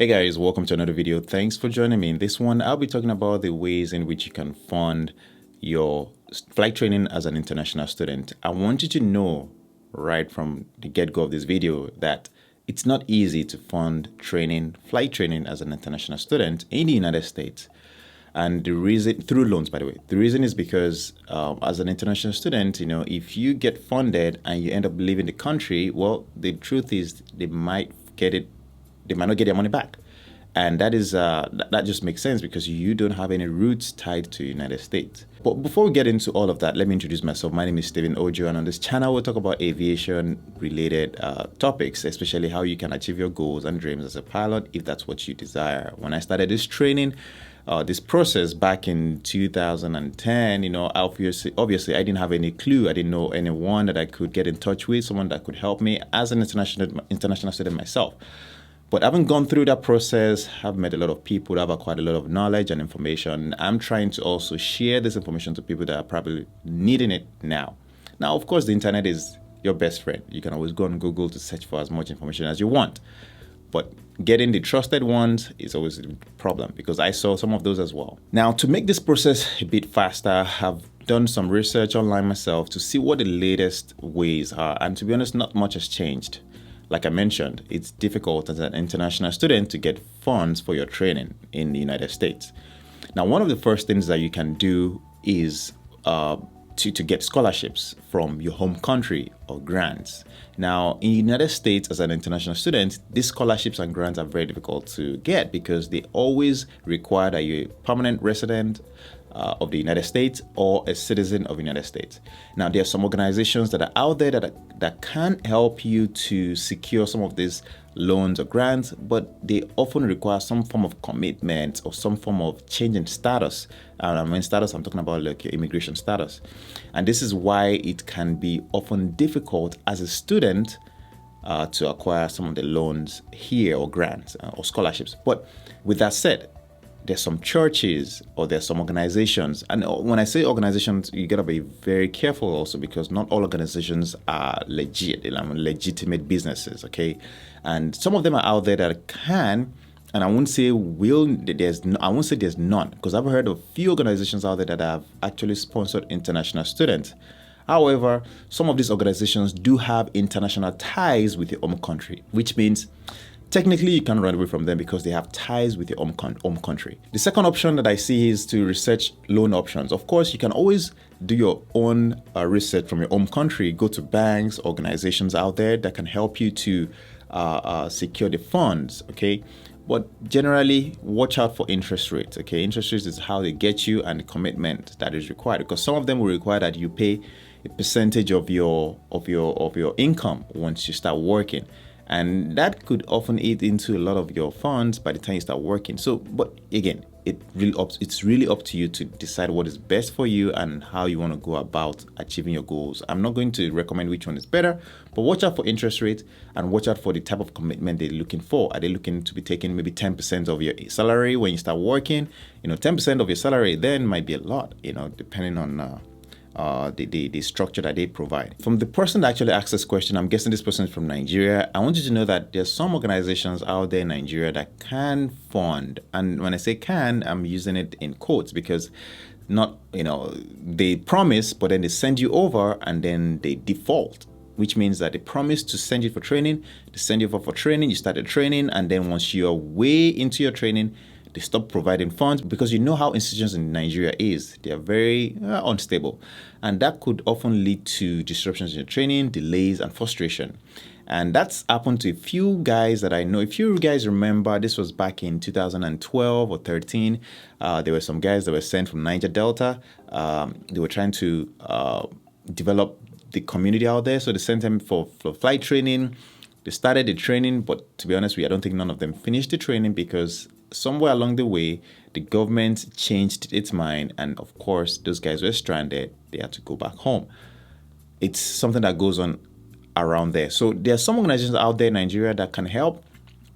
Hey guys, welcome to another video. Thanks for joining me. In this one, I'll be talking about the ways in which you can fund your flight training as an international student. I want you to know right from the get-go of this video that it's not easy to fund flight training as an international student in the United States. And the reason, through loans, by the way, the reason is because as an international student, if you get funded and you end up leaving the country, well, the truth is they might not get their money back. And that is that just makes sense because you don't have any roots tied to the United States. But before we get into all of that, let me introduce myself. My name is Stephen Ojo, and on this channel, we'll talk about aviation-related topics, especially how you can achieve your goals and dreams as a pilot, if that's what you desire. When I started this training, this process back in 2010, obviously I didn't have any clue. I didn't know anyone that I could get in touch with, someone that could help me as an international student myself. But having gone through that process, I've met a lot of people that have acquired a lot of knowledge and information. I'm trying to also share this information to people that are probably needing it now. Now, of course, the internet is your best friend. You can always go on Google to search for as much information as you want. But getting the trusted ones is always a problem because I saw some of those as well. Now, to make this process a bit faster, I've done some research online myself to see what the latest ways are. And to be honest, not much has changed. Like I mentioned, it's difficult as an international student to get funds for your training in the United States. Now, one of the first things that you can do is to get scholarships from your home country or grants. Now, in the United States, as an international student, these scholarships and grants are very difficult to get because they always require that you're a permanent resident of the United States or a citizen of the United States. Now, there are some organizations that are out there that can help you to secure some of these loans or grants, but they often require some form of commitment or some form of change in status. Status, I'm talking about like your immigration status. And this is why it can be often difficult as a student to acquire some of the loans here or grants or scholarships. But with that said, there's some churches or there's some organizations. And when I say organizations, you gotta be very careful also because not all organizations are legitimate businesses, okay? And some of them are out there that can, and I won't say there's none, because I've heard of a few organizations out there that have actually sponsored international students. However, some of these organizations do have international ties with your home country, which means technically, you can't run away from them because they have ties with your home country. The second option that I see is to research loan options. Of course, you can always do your own research from your home country. Go to banks, organizations out there that can help you to secure the funds, okay? But generally, watch out for interest rates, okay? Interest rates is how they get you and the commitment that is required because some of them will require that you pay a percentage of your income once you start working. And that could often eat into a lot of your funds by the time you start working. So, but again, it's really up to you to decide what is best for you and how you want to go about achieving your goals. I'm not going to recommend which one is better, but watch out for interest rates and watch out for the type of commitment they're looking for. Are they looking to be taking maybe 10% of your salary when you start working? 10% of your salary then might be a lot, depending on the structure that they provide. From the person that actually asked this question, I'm guessing this person is from Nigeria. I want you to know that there's some organizations out there in Nigeria that can fund. And when I say can, I'm using it in quotes because they promise, but then they send you over and then they default, which means that they promise to send you for training. They send you over for training, you start the training, and then once you're way into your training, they stop providing funds because you know how institutions in Nigeria is. They are very unstable. And that could often lead to disruptions in your training, delays, and frustration. And that's happened to a few guys that I know. If you guys remember, this was back in 2012 or 13. There were some guys that were sent from Niger Delta. They were trying to develop the community out there. So they sent them for flight training. They started the training, but to be honest with you, I don't think none of them finished the training because somewhere along the way, the government changed its mind. And of course, those guys were stranded. They had to go back home. It's something that goes on around there. So there are some organizations out there in Nigeria that can help,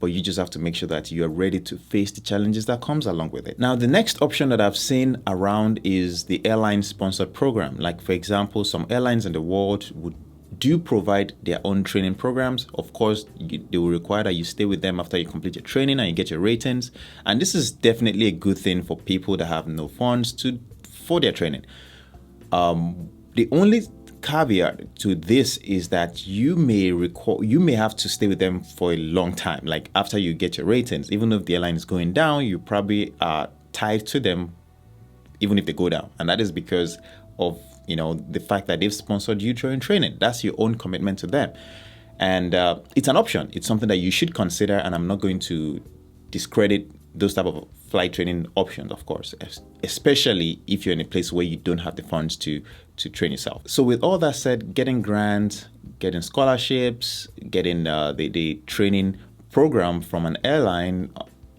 but you just have to make sure that you are ready to face the challenges that comes along with it. Now, the next option that I've seen around is the airline sponsored program. Like, for example, some airlines in the world would do provide their own training programs. Of course, they will require that you stay with them after you complete your training and you get your ratings. And this is definitely a good thing for people that have no funds for their training. The only caveat to this is that you may have to stay with them for a long time. Like after you get your ratings, even if the airline is going down, you probably are tied to them even if they go down. And that is because of the fact that they've sponsored you during training. That's your own commitment to them. And it's an option. It's something that you should consider, and I'm not going to discredit those type of flight training options, of course, especially if you're in a place where you don't have the funds to train yourself. So with all that said, getting grants, getting scholarships, getting the training program from an airline,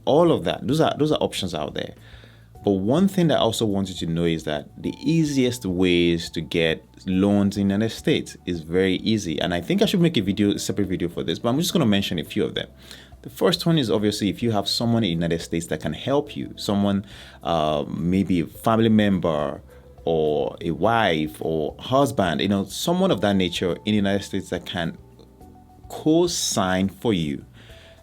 all of that, those are options out there. But one thing that I also want you to know is that the easiest ways to get loans in the United States is very easy. And I think I should make a separate video for this, but I'm just going to mention a few of them. The first one is obviously if you have someone in the United States that can help you, someone, maybe a family member or a wife or husband, someone of that nature in the United States that can co-sign for you.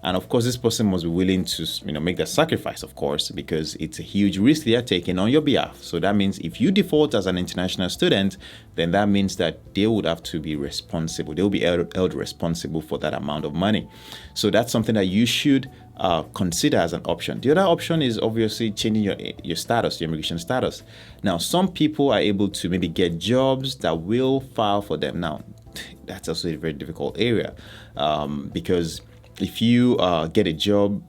And of course, this person must be willing to, make that sacrifice, of course, because it's a huge risk they are taking on your behalf. So that means if you default as an international student, then that means that they would have to be responsible. They will be held responsible for that amount of money. So that's something that you should consider as an option. The other option is obviously changing your status, your immigration status. Now, some people are able to maybe get jobs that will file for them. Now, that's also a very difficult area because if you get a job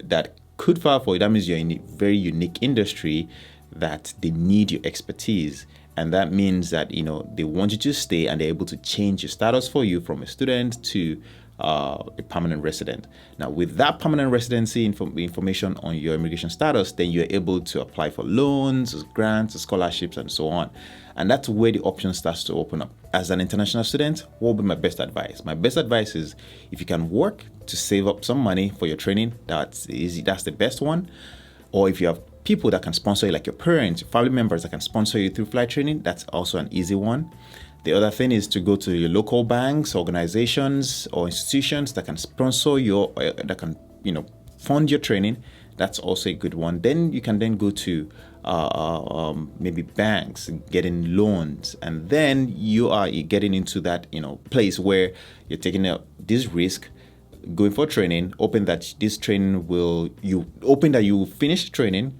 that could file for you, that means you're in a very unique industry that they need your expertise. And that means that, they want you to stay and they're able to change your status for you from a student to a permanent resident. Now, with that permanent residency information on your immigration status, then you're able to apply for loans, grants, scholarships, and so on. And that's where the option starts to open up. As an international student, what would be my best advice? My best advice is if you can work to save up some money for your training, that's easy. That's the best one. Or if you have people that can sponsor you, like your parents, your family members that can sponsor you through flight training, that's also an easy one. The other thing is to go to your local banks, organizations, or institutions that can sponsor that can, fund your training. That's also a good one. Then you can go to maybe banks, getting loans, and then you are getting into that, place where you're taking this risk, going for training, hoping that this training you will finish training,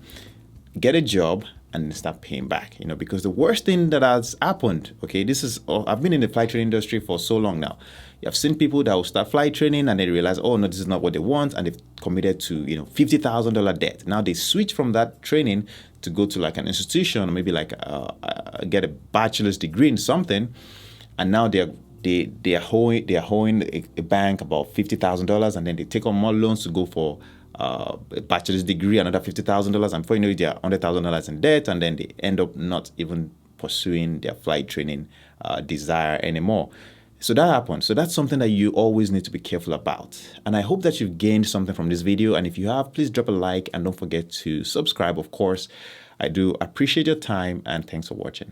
get a job, and start paying back, because the worst thing that has happened, okay, I've been in the flight training industry for so long now. I've seen people that will start flight training and they realize, oh no, this is not what they want, and they've committed to, $50,000 debt. Now they switch from that training to go to like an institution, or maybe like get a bachelor's degree in something, and now they are owing a bank about $50,000, and then they take on more loans to go for a bachelor's degree, another $50,000, and before you know it, they are $100,000 in debt, and then they end up not even pursuing their flight training desire anymore. So that happens. So that's something that you always need to be careful about. And I hope that you've gained something from this video. And if you have, please drop a like and don't forget to subscribe, of course. I do appreciate your time, and thanks for watching.